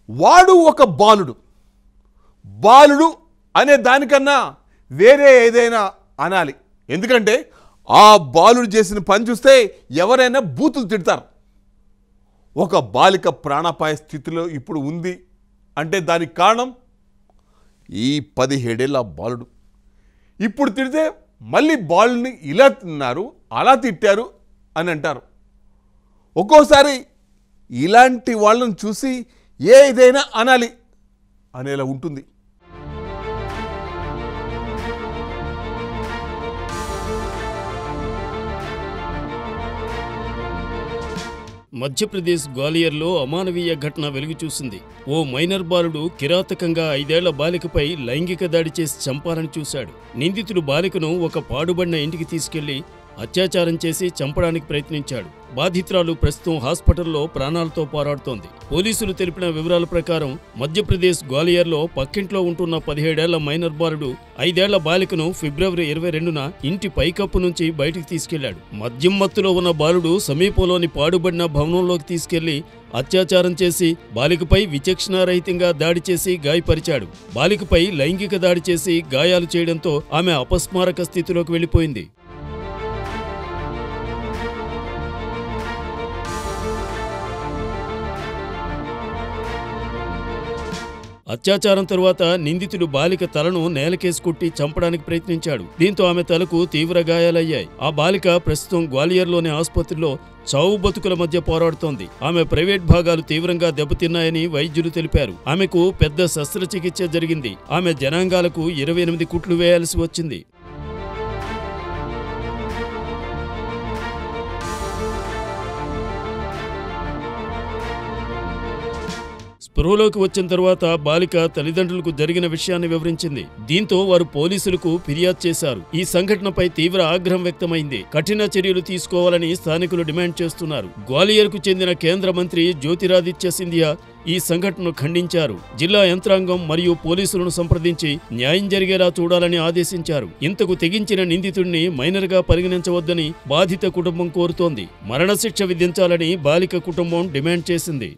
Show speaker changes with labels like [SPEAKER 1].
[SPEAKER 1] వాడు ఒక బాలుడు. బాలుడు అనే దానికన్నా వేరే ఏదైనా అనాలి. ఎందుకంటే ఆ బాలుడు చేసిన పని చూస్తే ఎవరైనా బూతులు తిడతారు. ఒక బాలిక ప్రాణాపాయ స్థితిలో ఇప్పుడు ఉంది అంటే దానికి కారణం ఈ 17 ఏళ్ల బాలుడు. ఇప్పుడు తిడితే మళ్ళీ బాలుని ఇలా తిన్నారు, అలా తిట్టారు అని అంటారు. ఒక్కోసారి ఇలాంటి వాళ్ళని చూసి ఏదైనా అనాలి అనేలా ఉంటుంది.
[SPEAKER 2] మధ్యప్రదేశ్ గ్వాలియర్లో అమానవీయ ఘటన వెలుగు చూసింది. ఓ మైనర్ బాలుడు కిరాతకంగా 5 ఏళ్ల బాలికపై లైంగిక దాడి చేసి చంపాలని చూశాడు. నిందితుడు బాలికను ఒక పాడుబడిన ఇంటికి తీసుకెళ్లి అత్యాచారం చేసి చంపడానికి ప్రయత్నించాడు. బాధితురాలు ప్రస్తుతం హాస్పిటల్లో ప్రాణాలతో పోరాడుతోంది. పోలీసులు తెలిపిన వివరాల ప్రకారం మధ్యప్రదేశ్ గ్వాలియర్లో పక్కింట్లో ఉంటున్న 17 ఏళ్ల మైనర్ బాలుడు 5 ఏళ్ల బాలికను ఫిబ్రవరి 22న ఇంటి పైకప్పు నుంచి బయటికి తీసుకెళ్లాడు. మద్యం మత్తులో ఉన్న బాలుడు సమీపంలోని పాడుబడిన భవనంలోకి తీసుకెళ్లి అత్యాచారం చేసి బాలికపై విచక్షణారహితంగా దాడి చేసి గాయపరిచాడు. బాలికపై లైంగిక దాడి చేసి గాయాలు చేయడంతో ఆమె అపస్మారక స్థితిలోకి వెళ్లిపోయింది. అత్యాచారం తరువాత నిందితుడు బాలిక తలను నేలకేసి కొట్టి చంపడానికి ప్రయత్నించాడు. దీంతో ఆమె తలకు తీవ్ర గాయాలయ్యాయి. ఆ బాలిక ప్రస్తుతం గ్వాలియర్లోని ఆసుపత్రిలో చావు బతుకుల మధ్య పోరాడుతోంది. ఆమె ప్రైవేట్ భాగాలు తీవ్రంగా దెబ్బతిన్నాయని వైద్యులు తెలిపారు. ఆమెకు పెద్ద శస్త్రచికిత్స జరిగింది. ఆమె జనాంగాలకు 28 కుట్లు వేయాల్సి వచ్చింది. స్పృహలోకి వచ్చిన తర్వాత బాలిక తల్లిదండ్రులకు జరిగిన విషయాన్ని వివరించింది. దీంతో వారు పోలీసులకు ఫిర్యాదు చేశారు. ఈ సంఘటనపై తీవ్ర ఆగ్రహం వ్యక్తమైంది. కఠిన చర్యలు తీసుకోవాలని స్థానికులు డిమాండ్ చేస్తున్నారు. గ్వాలియర్కు చెందిన కేంద్ర మంత్రి జ్యోతిరాదిత్య సింధియా ఈ సంఘటనను ఖండించారు. జిల్లా యంత్రాంగం మరియు పోలీసులను సంప్రదించి న్యాయం జరిగేలా చూడాలని ఆదేశించారు. ఇంతకు తెగించిన నిందితుడిని మైనర్గా పరిగణించవద్దని బాధిత కుటుంబం కోరుతోంది. మరణశిక్ష విధించాలని బాలిక కుటుంబం డిమాండ్ చేసింది.